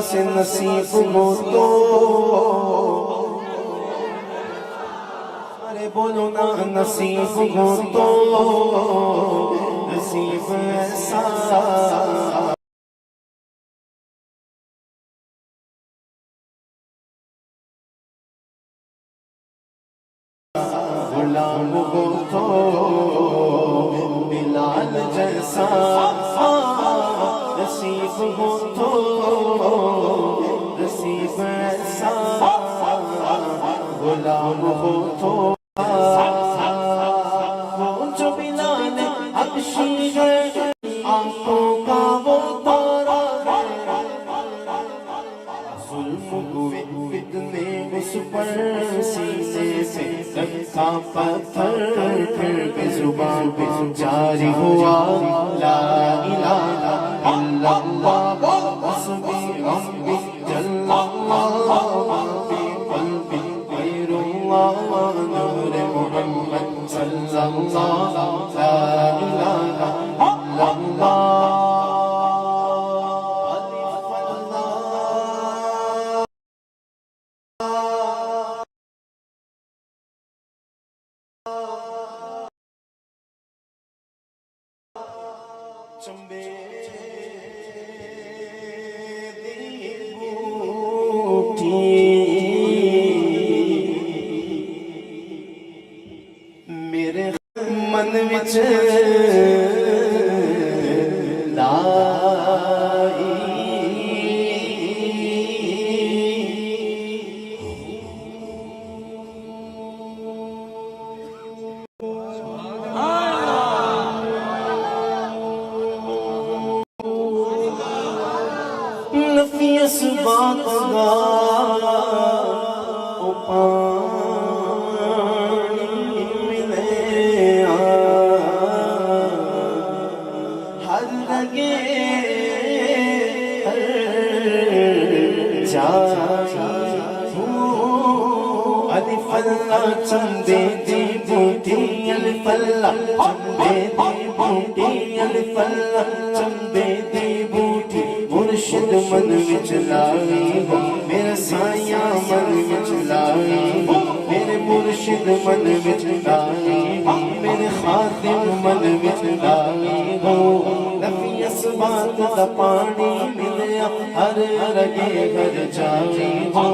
سے نصیب ہو تو ارے بولو نا نصیب ہو تو نصیب ایسا غلام ہو تو بلال جیسا نصیب ہو تو نصیب ایسا غلام ہو تو وہ جو بلال حبشی ہے آنکھوں کا وہ تارا ہے ظلم ہوئے فتنے اس پر سینے سے رکھا پتھر پھر بھی زبان پہ جاری ہوا لا الہ الا اللہ حسبی ربی جل اللہ فی قلبی غیر اللہ نور محمد صلی اللہ لا الہ الا اللہ چمبے دی بوٹی میرے من وچ لائی نفیس بات گا او پانی ملے ہر لگے ہر جائی الف اللہ چندے دی بوٹی الف اللہ چندے دی بوٹی الف اللہ چندے دی بوٹی مرشد من وچ لائی ہو میرا سایہ من وچ لائی ہو میرے مرشد من وچ لائی ہو میرے خادم من وچ لائی ہو نفی اسبات دا پانی ملیا ہر رگے ہر جائی ہو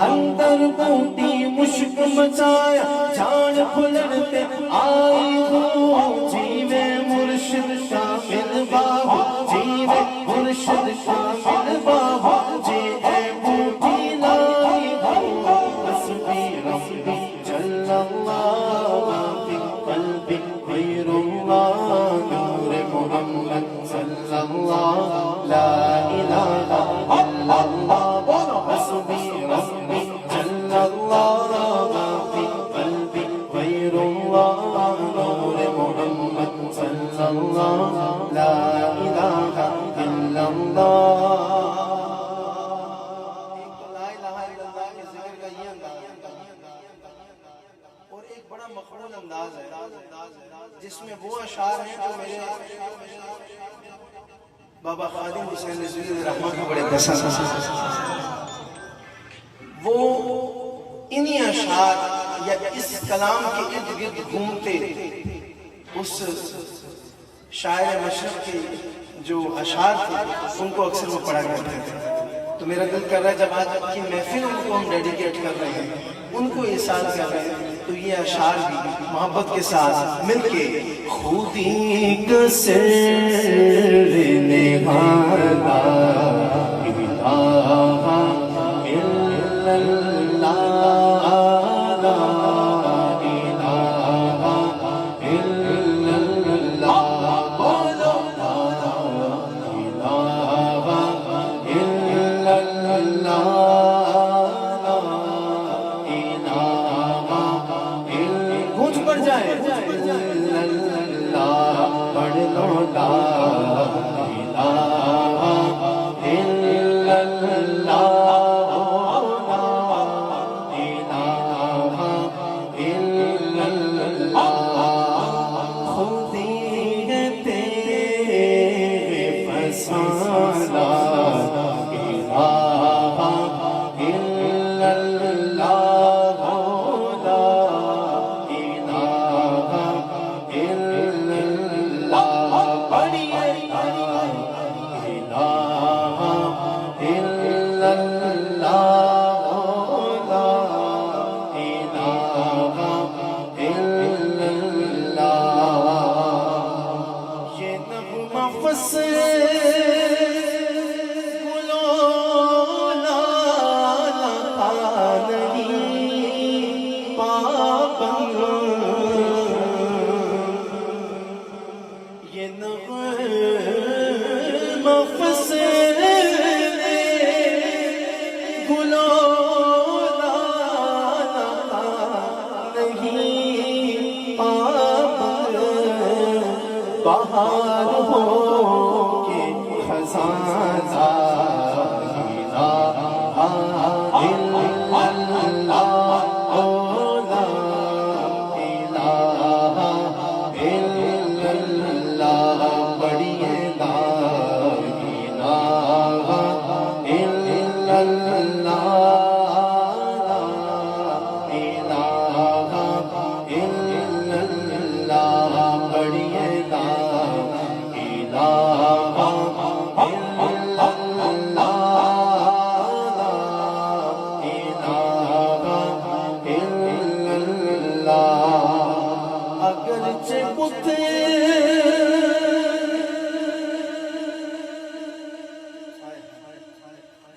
اندر بوٹی مشک مچایا جان پھلڑتے آئی ہو جیوے مرشد شامل بابا جیوے مرشد شامل بابا جی اے بوٹی لائی ہو حسبی ربی جل اللہ فی قلبی غیر اللہ نور محمد صلی اللہ لا الہ الا اللہ حسبی ربی جل اللہ فی قلبی غیر اللہ نور محمد صلی اللہ لا الہ الا اللہ اور ایک بڑا مقبول انداز ہے جس میں وہ اشعار ہیں جو میرے بابا خادم حسین نذوی رحمہ کو بڑے پسند وہ انہی اشعار یا اس کلام کے ارد گرد گھومتے اس شاعر مشرق کے جو اشعار تھے ان کو اکثر وہ پڑھا کرتے تھے تو میرا دل کر رہا ہے جب آج کی محفل ان کو ہم ڈیڈیکیٹ کر رہے ہیں ان کو احساس کر رہے ہیں تو یہ اشعار بھی محبت کے ساتھ مل کے خودی کا سر نہادا الہ الا اللہ پڑھ لو لا الہ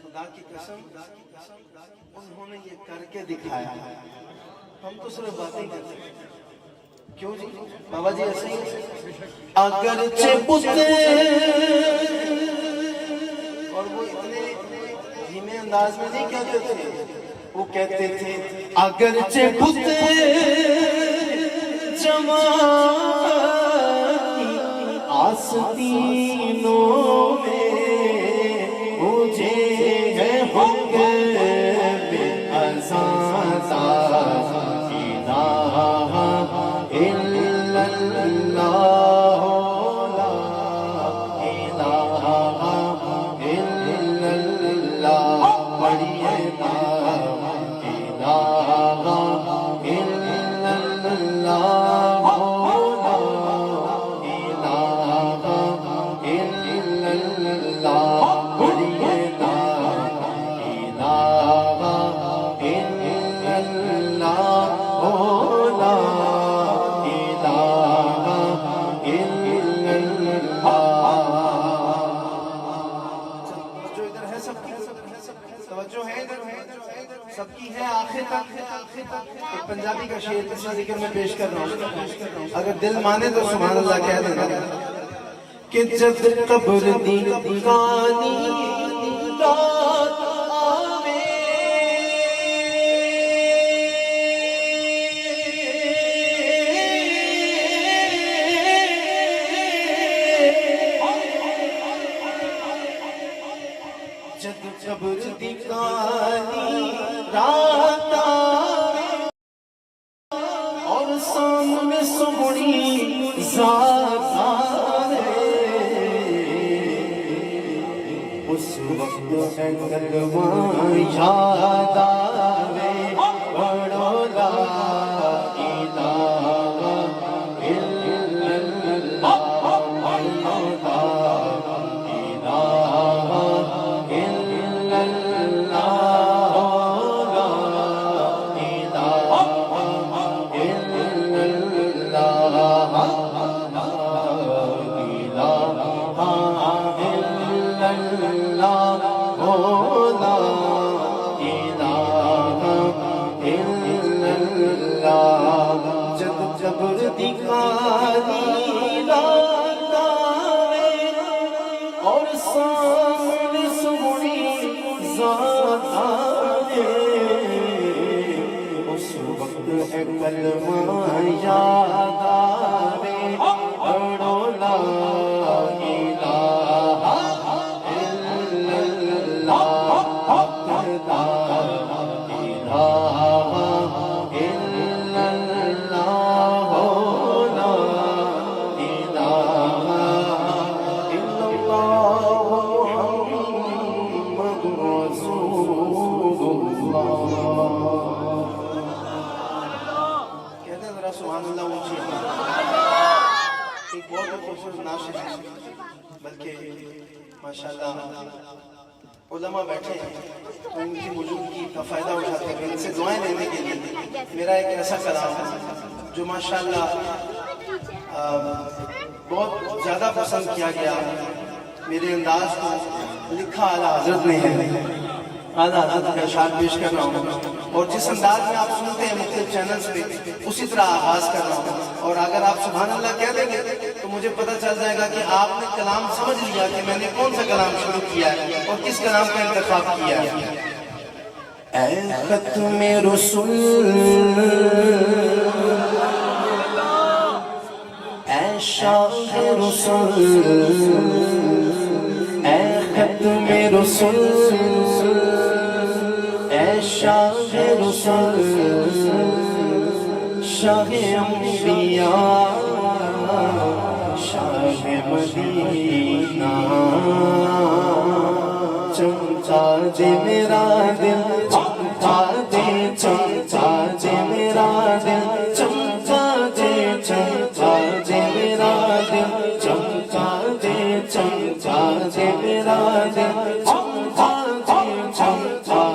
خدا کی قسم انہوں نے یہ کر کے دکھایا. ہم تو صرف باتیں کرتے ہیں. کیوں جی بابا جی ایسے ہی اگرچہ بتے اور وہ اتنے دھیمے انداز میں نہیں کہتے تھے. وہ کہتے تھے اگرچہ بتے جماعتی آستینوں میں مجھے ہے حکم بے ازاں الہ الا اللہ لا الہ الا اللہ پڑھیے لا الہ الا اللہ لا الہ الا اللہ پڑھیے لا الہ الا اللہ لا سب کی ہے آخر تک. ایک پنجابی کا شعر اس ذکر میں پیش کر رہا ہوں. اگر دل مانے تو سبحان اللہ کہہ دینا کہ جب قبر دی کانی رات آوے جب قبر دی کانی رات آوے اور سامنے سوڑی ذات آوے اس وقت ہے کلمہ یاد آوے پڑھو لا الہ الا اللہ پڑھو لا الہ الا جبر دکھانی رات آوے اور سامنے سوڑی ذات آوے اس وقت ہے کلمہ یاد آوے پڑھو لا الہ الا اللہ لا الہ الا اللہ لا الہ الا اللہ محمد رسول اللہ. کہتے ہیں ذرا سبحان اللہ اونچی. ایک بہت خوبصورت ناشد ہے بلکہ ماشاءاللہ علماء بیٹھے ہیں تو ان کی موجودگی کا فائدہ اٹھاتے ہیں ان سے دعائیں لینے کے لیے. میرا ایک ایسا کلام ہے جو ماشاءاللہ بہت زیادہ پسند کیا گیا. میرے انداز کو لکھا اعلیٰ حضرت نے ہے. اعلیٰ حضرت کا اشعار پیش کر رہا ہوں اور جس انداز میں آپ سنتے ہیں مختلف چینلز پہ اسی طرح آغاز کر رہا ہوں. اور اگر آپ سبحان اللہ کہہ دیں گے تو مجھے پتہ چل جائے گا کہ آپ نے کلام سمجھ لیا کہ میں نے کون سا کلام شروع کیا ہے اور کس کلام کا انتخاب کیا ہے. اے ختم رسول اے شاہ رسول اے ختم رسول اے شاہ انبیاء شاہ مدینہ چمچا دے میرا دل چمچا دے چمچا دے میرا دل چمچا دے چمچا دے میرا دل چمچا دے چمچا دے میرا دل چمچا دے چمچا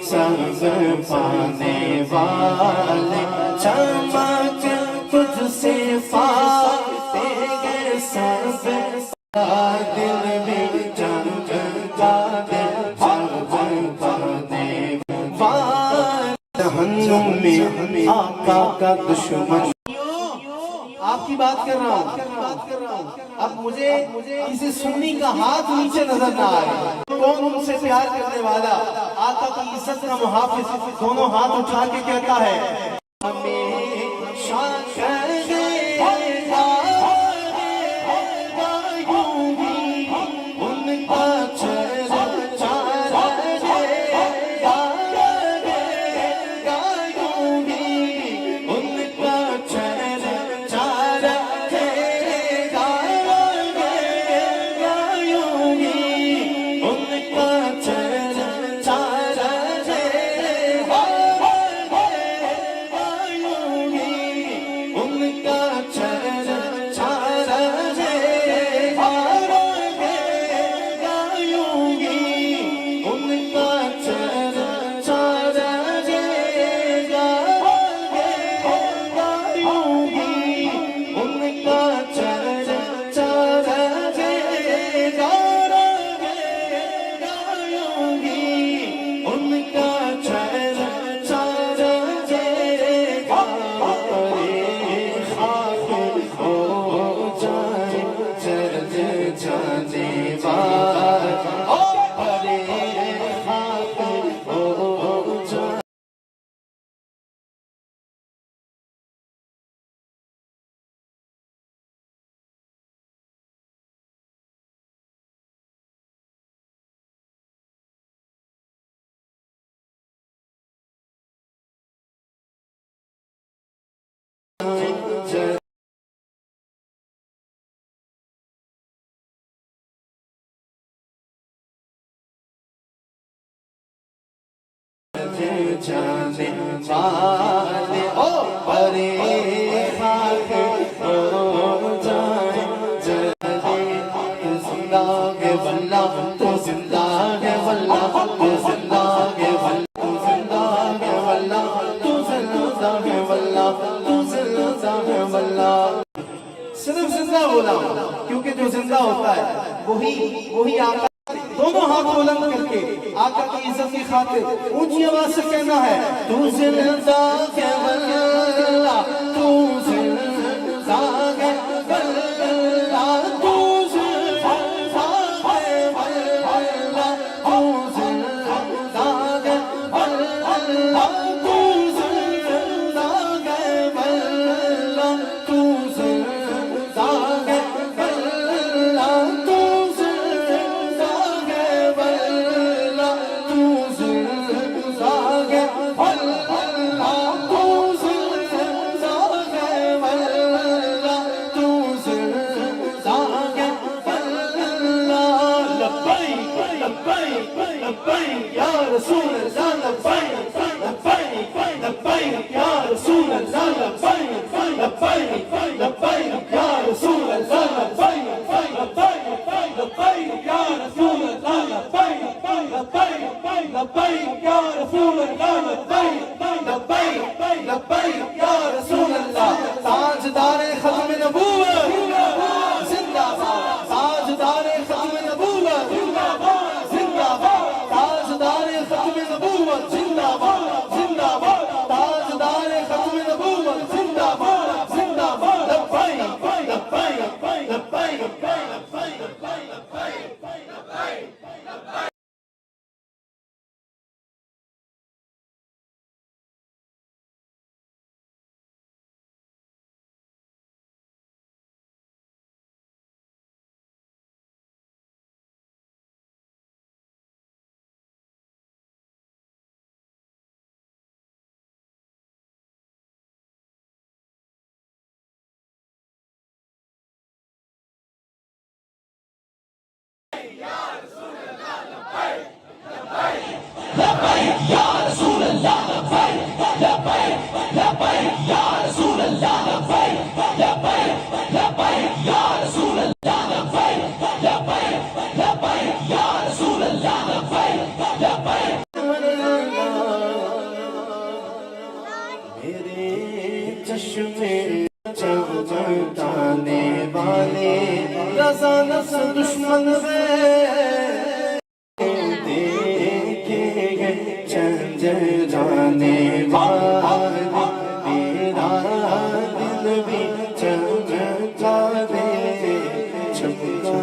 سب پانے والے چمک تجھ سے پاتے گے سب دل میں چمکا دے سب پانے والے جہنم میں آقا کا دشمن آپ کی بات کر رہا ہوں اب مجھے کسی سنی کا ہاتھ نیچے نظر نہ آئے کون ان سے پیار کرنے والا آقا کی عزت کا محافظ دونوں ہاتھ اٹھا کے کہتا ہے ہمیشہ کرے گا یوں ہی ان کا چہرہ جانے والے پرے خاک ہو جائے تو زندہ ہے واللہ تو زندہ ہے واللہ تو زندہ ہے واللہ تو زندہ ہے واللہ تو زندہ ہے واللہ تو زندہ ہے واللہ صرف زندہ بولا کیونکہ جو زندہ ہوتا ہے وہی آقا دونوں ہاتھ بلند کر کے آقا کی عزت کی خاطر اونچی آواز سے کہنا ہے تو زندہ ہے واللہ تو زندہ ہے واللہ تو زندہ ہے واللہ تو زندہ ہے واللہ تو زندہ ہے واللہ تو زندہ ہے واللہ تو زندہ ہے واللہ تو زندہ ہے واللہ لبیک یا رسول اللہ لبیک لبیک لبیک یا رسول اللہ لبیک لبیک لبیک یا رسول اللہ لبیک لبیک لبیک یا رسول اللہ لبیک لبیک لبیک یا رسول اللہ لبیک لبیک لبیک یا رسول اللہ تاجدار ختم نبوت زندہ باد تاجدار ختم نبوت زندہ باد تاجدار ختم نبوت زندہ باد زندہ باد تاجدار ختم نبوت زندہ باد زندہ باد لبیک لبیک لبیک لبیک لبیک چمٹانے والے رضا نفس دشمن سے دیکھیں گے چند جانے والے میرا دل بھی چمٹا دے چمٹانے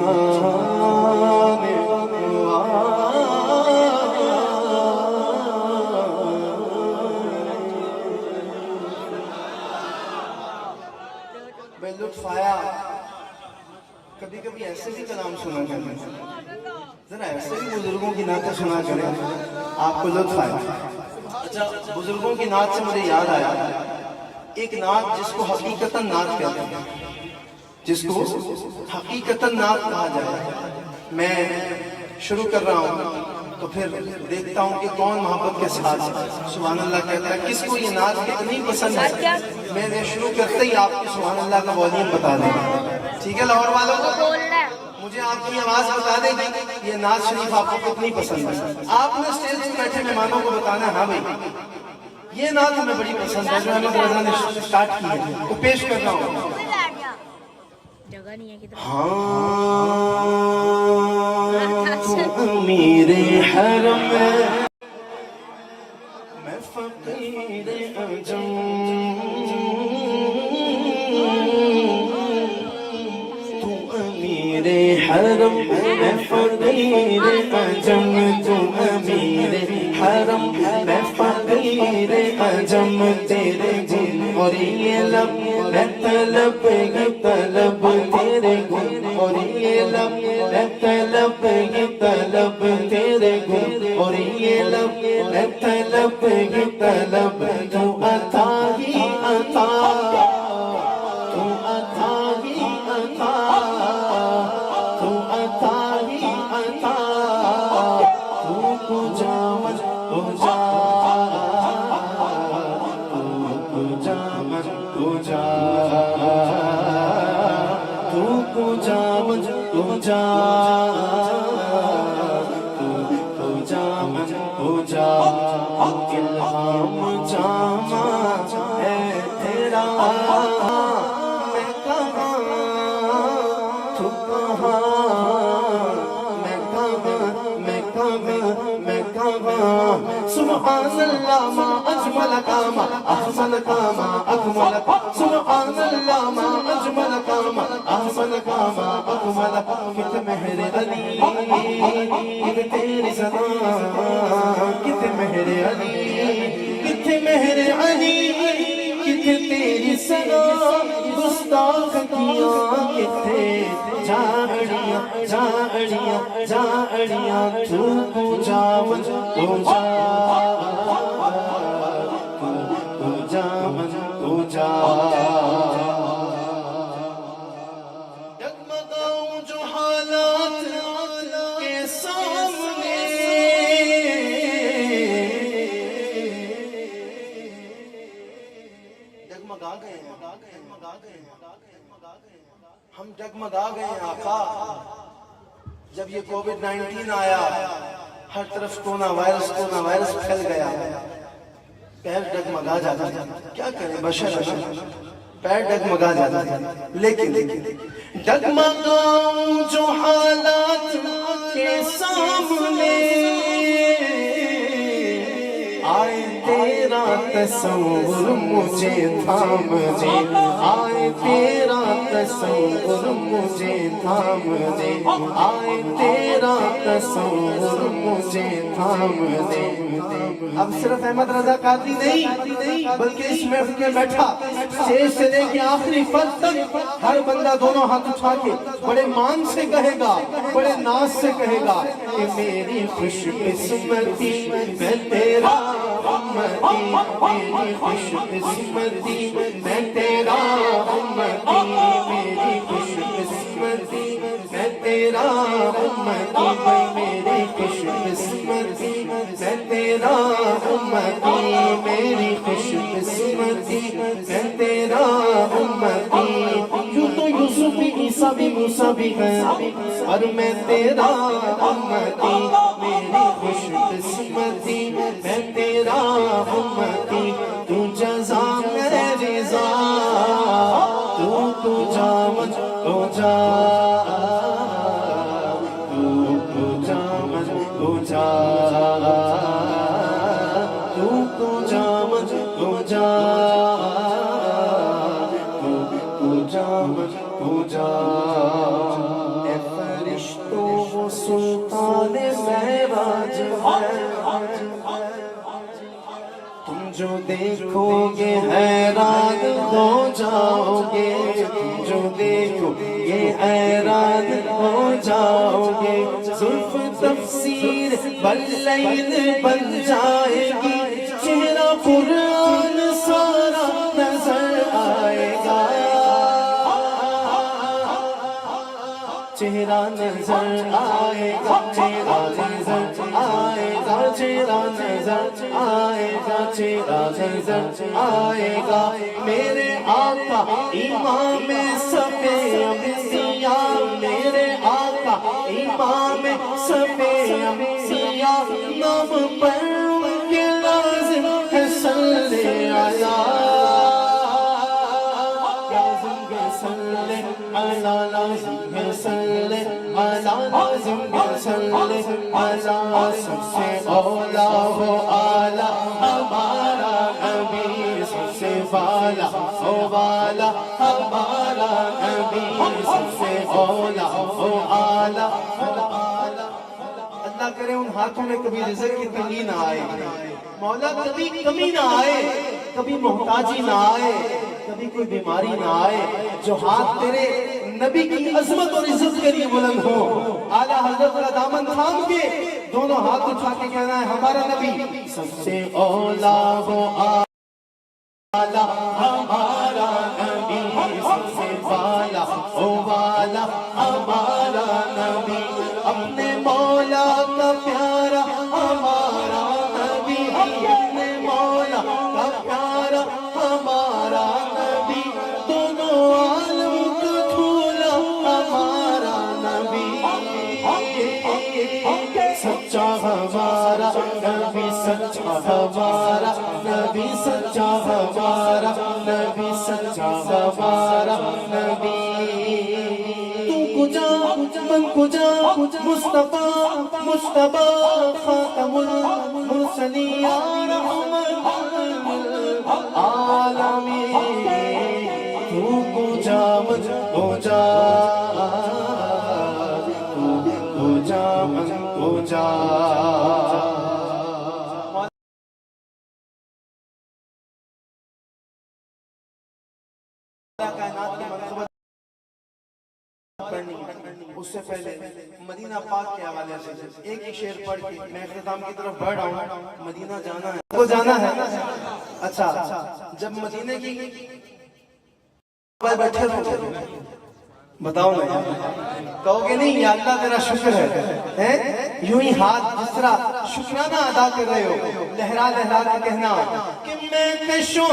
میں لطف آیا کبھی کبھی ایسے بھی کلام سنا کریں ذرا ایسے بھی بزرگوں کی نعتیں سنا کریں آپ کو لطف آیا اچھا بزرگوں کی نعت سے مجھے یاد آیا ایک نعت جس کو حقیقتاً نعت کہتے ہیں جس کو حقیقتاً نعت کہا جائے میں شروع کر رہا ہوں تو پھر دیکھتا ہوں کہ کون محبت کے ساتھ سبحان اللہ کہتا ہے کس کو یہ نعت کتنی پسند ہے میں نے شروع کرتے ہی آپ کو سبحان اللہ کا والیوم بتا دیں گا ٹھیک ہے لاہور والوں کو مجھے آپ کی آواز بتا دیں گی یہ نعت شریف آپ کو کتنی پسند ہے آپ نے اسٹیج پر بیٹھے مہمانوں کو بتانا ہاں بھائی یہ نعت ہمیں بڑی پسند ہے جو احمد رضا نے اسٹارٹ کی ہے تو پیش کر رہا ہوں امیر حرم میں فقیر عجم تو امیر حرم میں فقیر عجم تو امیر حرم میں فقیر عجم تیرے گن اور یہ لب میں طلب ہی طلب تیرے گن اور یہ لب میں طلب ہی طلب تیرے گن اور یہ لب میں طلب ہی طلب تو عطا ہی عطا تو عطا ہی عطا تو عطا ہی عطا تو کجا من کجا الہام جامع ہے تیرا میں کہاں تو کہاں میں کہاں میں کہاں میں کہاں سبحان اللہ ما اجمل کاما احسن کاما اکمل سبحان اللہ ما اجمل کاما احسن کاما اکمل کت مہر علی کت تیری صدا کت مہر علی کت مہر علی کت تیری صدا گستاخ کیاں کتے جاڑیاں جاڑیاں جاڑیاں تو کو جاون کو جا کو جاون کو جا جگمگاؤں جو حالات کے سامنے ہم ڈگمگا گئے ہیں آقا. جب یہ کووڈ-19 آیا ہر طرف کورونا وائرس پھیل گیا, پیر ڈگمگا جاتا ہے. کیا کریں بشر پیر ڈگمگا جاتا ہے. لیکن ڈگمگاؤں جو حالات کے سامنے آئے تیرا تصور مجھے تھام دے, آئے تیرا تصور مجھے تھام دے, آئے تیرا تصور مجھے تھام دے. اب صرف احمد رضا قادری نہیں بلکہ اس محفل میں بیٹھا شیر سے لے کے آخری فرد تک ہر بندہ دونوں ہاتھ اٹھا کے بڑے مان سے کہے گا, بڑے ناز سے کہے گا کہ میری خوش قسمتی میں تیرا امتی, میری خوش قسمتی میں تیرا امتی, میری خوش قسمتی میں تیرا امتی, میری خوش قسمتی میں تیرا امتی, میری خوش قسمتی میں تیرا امتی. یوں تو یوسف بھی عیسیٰ بھی موسیٰ بھی ہے اور میں تیرا امتی, میری خوش قسمتی میں تیرا امتی. تو جزا میں رضا, تو جا من تو جا, تو جا من تو جا, تو جا من تو جا, تو جا من تو جا. اے فرشتوں وہ سلطان معراج ہے, تم جو دیکھو گے حیران ہو جاؤ گے, تم جو دیکھو گے حیران ہو جاؤ گے. زلف تفسیر باللیل بن جائے گی, چہرہ قرآن سارا نظر آئے گا, چہرہ نظر آئے گا, چہرہ نظر آئے گا, چہرہ نظر آئے گا, چہرہ نظر آئے گا. میرے آقا امام صفِ انبیاء, میرے آقا امام صفِ انبیاء, نام پر ان کے لازم ہے صلی علی, لازم ہے صلی علی, لازم ہے صلی علی. سب سے اولا ہو آلہ ہمارا نبی, سب سے والا ہو والا ہمارا نبی, سب سے اولا ہو آلہ. اللہ کرے ان ہاتھوں میں کبھی رزق کی تنگی نہ آئے, مولا کبھی کمی نہ آئے, کبھی محتاجی نہ آئے, کبھی کوئی بیماری نہ آئے. جو ہاتھ تیرے نبی کی عظمت اور عزت کے لیے بلند ہو, اعلیٰ حضرت کا دامن تھام کے دونوں ہاتھ اٹھا کے کہنا ہے ہمارا نبی سب سے اولا ہو آلہ ہمارا نبی, سب سے والا ہو والا ہمارا نبی. اپنے مولا کا پیارا ہمارا نبی, اپنے مولا کا پیارا ہمارا نبی, دونوں عالم کا دھولا ہمارا نبی. سچا ہمارا نبی, سچا ہمارا نبی, سچا ہمارا نبی, سچا ہمارا نبی. من کجا مصطفیٰ مصطفیٰ خاتم المرسلین رحمت العالمین. تو کجا من کجا, تو کجا من کجا. اس سے پہلے مدینہ پاک کے حوالے سے ایک ہی شعر پڑھ کے میں اختتام کی طرف بڑھ رہا ہوں. مدینہ جانا ہے, وہ جانا ہے. اچھا جب مدینہ کی بیٹھے رہو بتاؤ نا, کہو گے نہیں یا اللہ تیرا شکر ہے, یوں ہی ہاتھ جس طرح شکرانہ ادا کر رہے ہو, لہرا لہرا کے کہنا کہ میں کشوں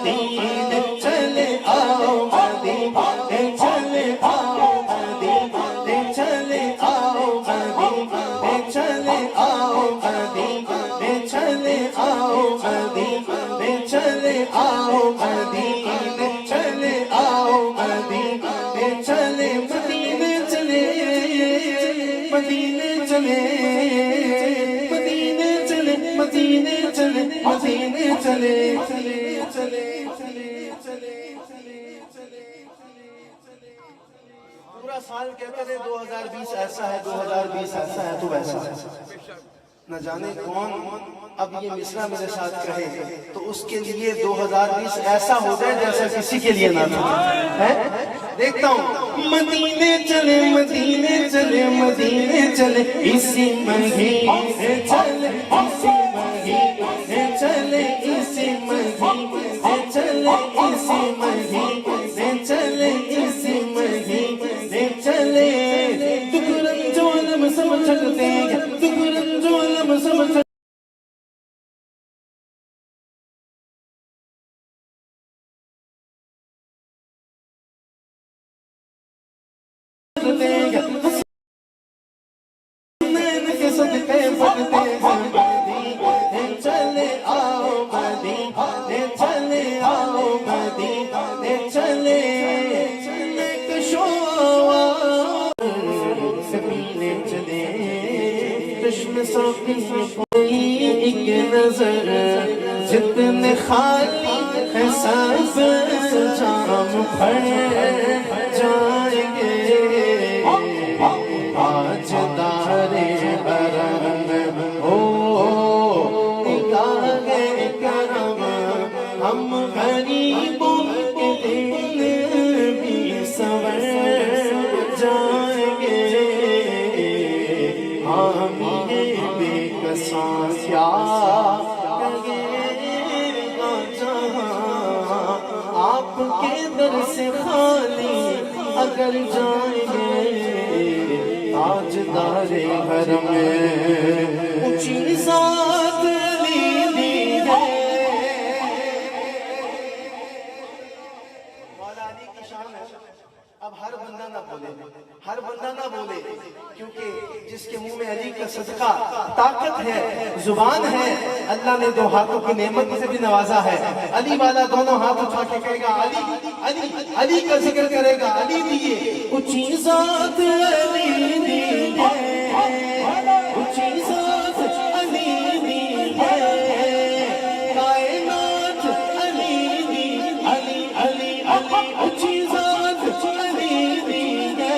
مدینے چلے آؤ مدینے چلے آؤ مدینے چلے آؤ مدینے چلے آؤ مدینے چلے آؤ مدینے چلے آؤ مدینے چلے آؤ مدینے چلے مدینے چلے مدینے چلے مدینے چلے مدینے چلے مدینے چلے چلے چلے چلے چلے پورا سال کہتے تھے 2020 ایسا ہے 2020 ایسا ہے تو ویسا ہے نہ جانے کون اب یہ مصرع میرے ساتھ کہے تو اس کے لیے 2020 ایسا ہو جائے جیسا کسی کے لیے نہ تھا دیکھتا ہوں مدینے چلے مدینے چلے مدینے چلے اسی مہینے چلے اسی مہینے چلے اسی مہینے چلے اسی مہینے چلے اسی مہینے چلے دکھ رنج و علم سمجھ سکتے ہیں دکھ رنج و علم سمجھ سکتے چلے آؤ مدینے چلے آؤ مدینے چلے سبینے چلے چشم سوکی کوئی ایک نظر جتنے خالی ہے سب جام بھر جائیں گے آج دارے برم ہو نگاہ کرم ہم غریبوں کے دل بھی سنور جائیں گے حامی بے کساں کیا کہے گا جہاں آپ کے در سے خالی اگر جائیں گے تاجدار حرم اونچی ذات لیدی ہے مولا علی کی شان ہے اب ہر بندہ نہ بولے ہر بندہ نہ بولے کیونکہ جس کے منہ میں علی کا صدقہ طاقت ہے زبان ہے اللہ نے دو ہاتھوں کی نعمت سے بھی نوازا ہے علی والا دونوں ہاتھ اٹھا کے کہے گا علی علی علی کا ذکر کرے گا علی دیے اونچی ذات علی دیے اونچی ذات علی دیے کائنات علی دی علی علی علی اونچی ذات علی دیے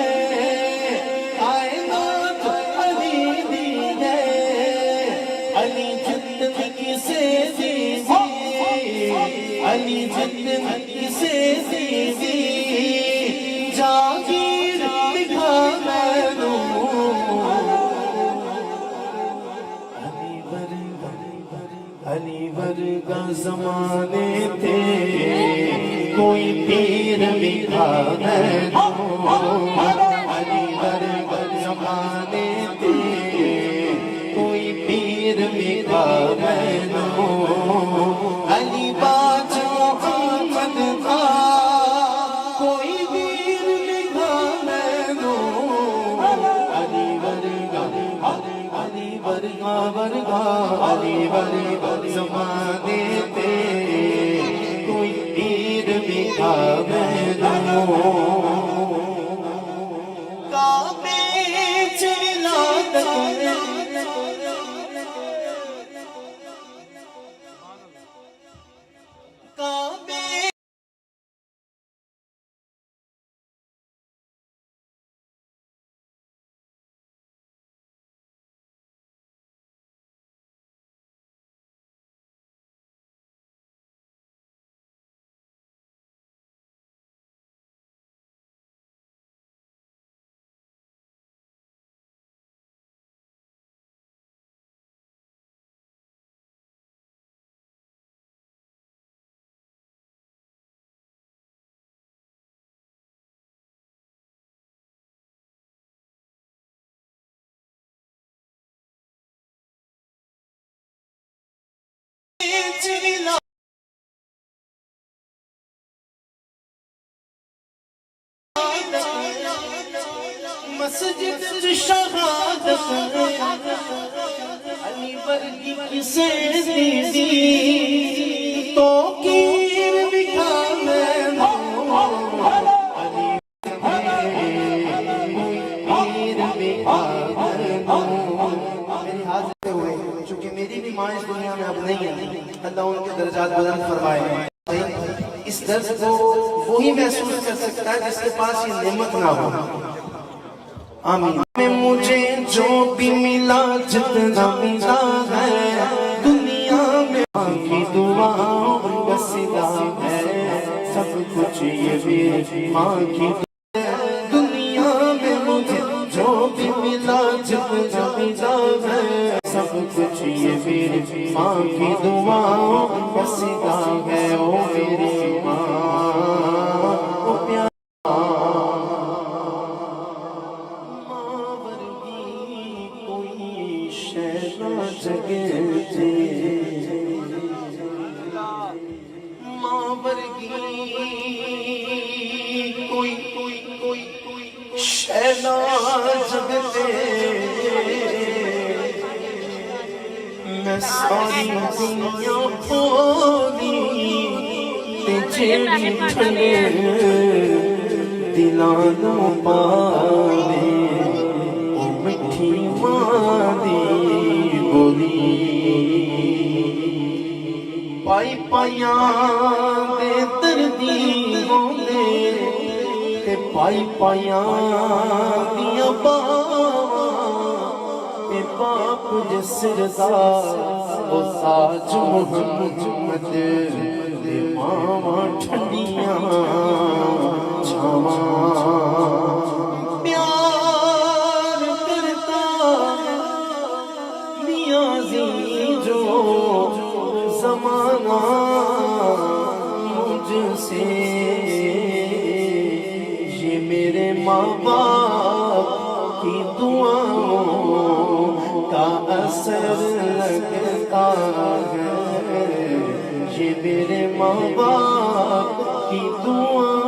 کائنات علی دیے علی زندگی سے دیزی علی زندگی سے دیزی جاگیر دکھا میں دوں علی ورگا زمانے تھے کوئی پیر دکھا میں دوں علی ورگا زمانے تھے کوئی پیر دکھا میں دوں علی باجو محمد تھا کوئی ویر دکھا میں دوں علی ورگا علی ورگا ورگا علی ورگا زمانے تھے کوئی پیر دکھا میں دوں کعبے چلا کعبے مسجد شہادت علی ورگی کسے دیدی تو کیر دکھا میں علی پیر دکھا میری حاضر ہوئے چونکہ میری بھی ماں اس دنیا میں اب نہیں ہے، اللہ ان کے درجات بلند فرمائے۔ اس درد کو وہی محسوس کر سکتا ہے جس کے پاس یہ نعمت نہ ہو۔ آمین۔ مجھے جو بھی ملا جتنا ملا ہے دنیا میں ماں کی دعاؤں کا صدا ہے، سب کچھ یہ بھی ماں کی دنیا میں مجھے جو بھی ملا جتنا ملا ہے سب کچھ یہ بھی ماں کی دعاؤں کا صدا ہے۔ او میری ماں او پیار ماں ورگی کوئی شے نہ جگتے میں ساری دنیا پوری تے جیڑی ٹھلے دلانوں پاوے او مٹھی ماں دی بولی پائی پائیاں دے دردی بولے تے پائی پائیاں دیاں باواں تے باپ جسر دا او ساج محمد تے ماواں ٹھنڈیاں چھاواں پیار کرتا نیازی جو زمانہ مجھ سے یہ میرے ماں باپ کی دعاؤں کا اثر لگتا ہے، یہ میرے ماں باپ کی دعاؤں